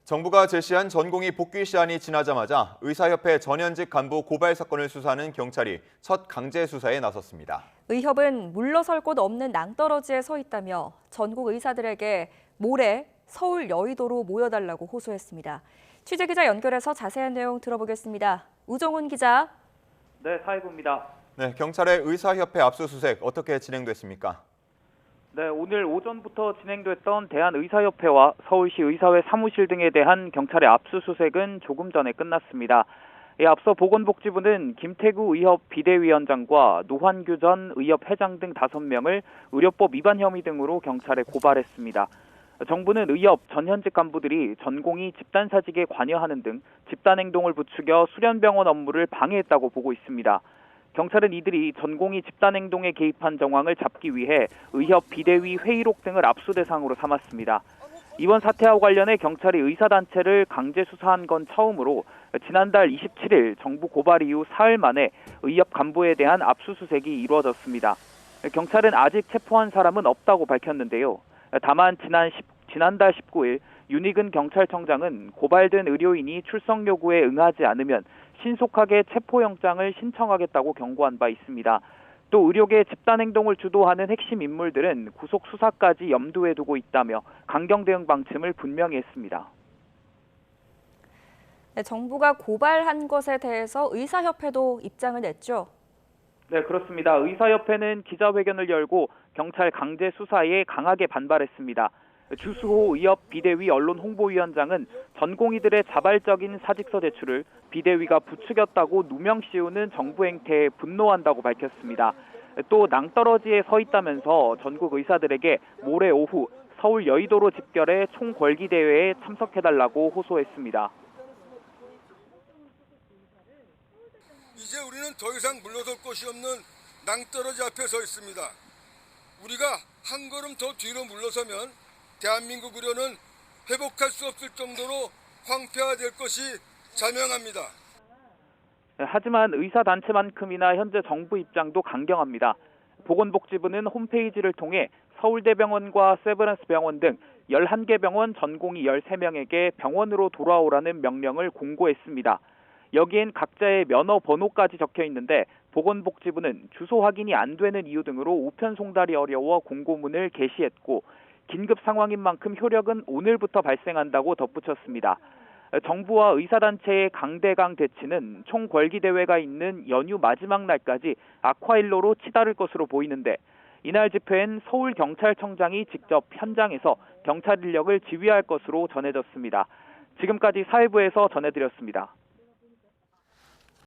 정부가 제시한 전공의 복귀 시한이 지나자마자 의사협회 전현직 간부 고발 사건을 수사하는 경찰이 첫 강제 수사에 나섰습니다. 의협은 물러설 곳 없는 낭떠러지에 서 있다며 전국 의사들에게 모레 서울 여의도로 모여달라고 호소했습니다. 취재기자 연결해서 자세한 내용 들어보겠습니다. 우종훈 기자. 네, 사회부입니다. 네, 경찰의 의사협회 압수수색 어떻게 진행됐습니까? 네, 오늘 오전부터 진행됐던 대한의사협회와 서울시 의사회 사무실 등에 대한 경찰의 압수수색은 조금 전에 끝났습니다. 앞서 보건복지부는 김태구 의협 비대위원장과 노환규 전 의협 회장 등 5명을 의료법 위반 혐의 등으로 경찰에 고발했습니다. 정부는 의협 전현직 간부들이 전공의 집단사직에 관여하는 등 집단행동을 부추겨 수련병원 업무를 방해했다고 보고 있습니다. 경찰은 이들이 전공의 집단행동에 개입한 정황을 잡기 위해 의협 비대위 회의록 등을 압수 대상으로 삼았습니다. 이번 사태와 관련해 경찰이 의사단체를 강제 수사한 건 처음으로 지난달 27일 정부 고발 이후 사흘 만에 의협 간부에 대한 압수수색이 이루어졌습니다. 경찰은 아직 체포한 사람은 없다고 밝혔는데요. 다만 지난달 19일 윤익은 경찰청장은 고발된 의료인이 출석 요구에 응하지 않으면 신속하게 체포영장을 신청하겠다고 경고한 바 있습니다. 또 의료계 집단행동을 주도하는 핵심 인물들은 구속 수사까지 염두에 두고 있다며 강경 대응 방침을 분명히 했습니다. 네, 정부가 고발한 것에 대해서 의사협회도 입장을 냈죠. 네, 그렇습니다. 의사협회는 기자회견을 열고 경찰 강제 수사에 강하게 반발했습니다. 주수호 의협 비대위 언론홍보위원장은 전공의들의 자발적인 사직서 제출을 비대위가 부추겼다고 누명 씌우는 정부 행태에 분노한다고 밝혔습니다. 또 낭떠러지에 서 있다면서 전국 의사들에게 모레 오후 서울 여의도로 집결해 총궐기 대회에 참석해달라고 호소했습니다. 이제 우리는 더 이상 물러설 곳이 없는 낭떠러지 앞에 서 있습니다. 우리가 한 걸음 더 뒤로 물러서면 대한민국 의료는 회복할 수 없을 정도로 황폐화될 것이 자명합니다. 하지만 의사단체만큼이나 현재 정부 입장도 강경합니다. 보건복지부는 홈페이지를 통해 서울대병원과 세브란스병원 등 11개 병원 전공의 13명에게 병원으로 돌아오라는 명령을 공고했습니다. 여기엔 각자의 면허 번호까지 적혀 있는데 보건복지부는 주소 확인이 안 되는 이유 등으로 우편 송달이 어려워 공고문을 게시했고 긴급 상황인 만큼 효력은 오늘부터 발생한다고 덧붙였습니다. 정부와 의사단체의 강대강 대치는 총궐기 대회가 있는 연휴 마지막 날까지 악화일로로 치달을 것으로 보이는데 이날 집회엔 서울경찰청장이 직접 현장에서 경찰 인력을 지휘할 것으로 전해졌습니다. 지금까지 사회부에서 전해드렸습니다.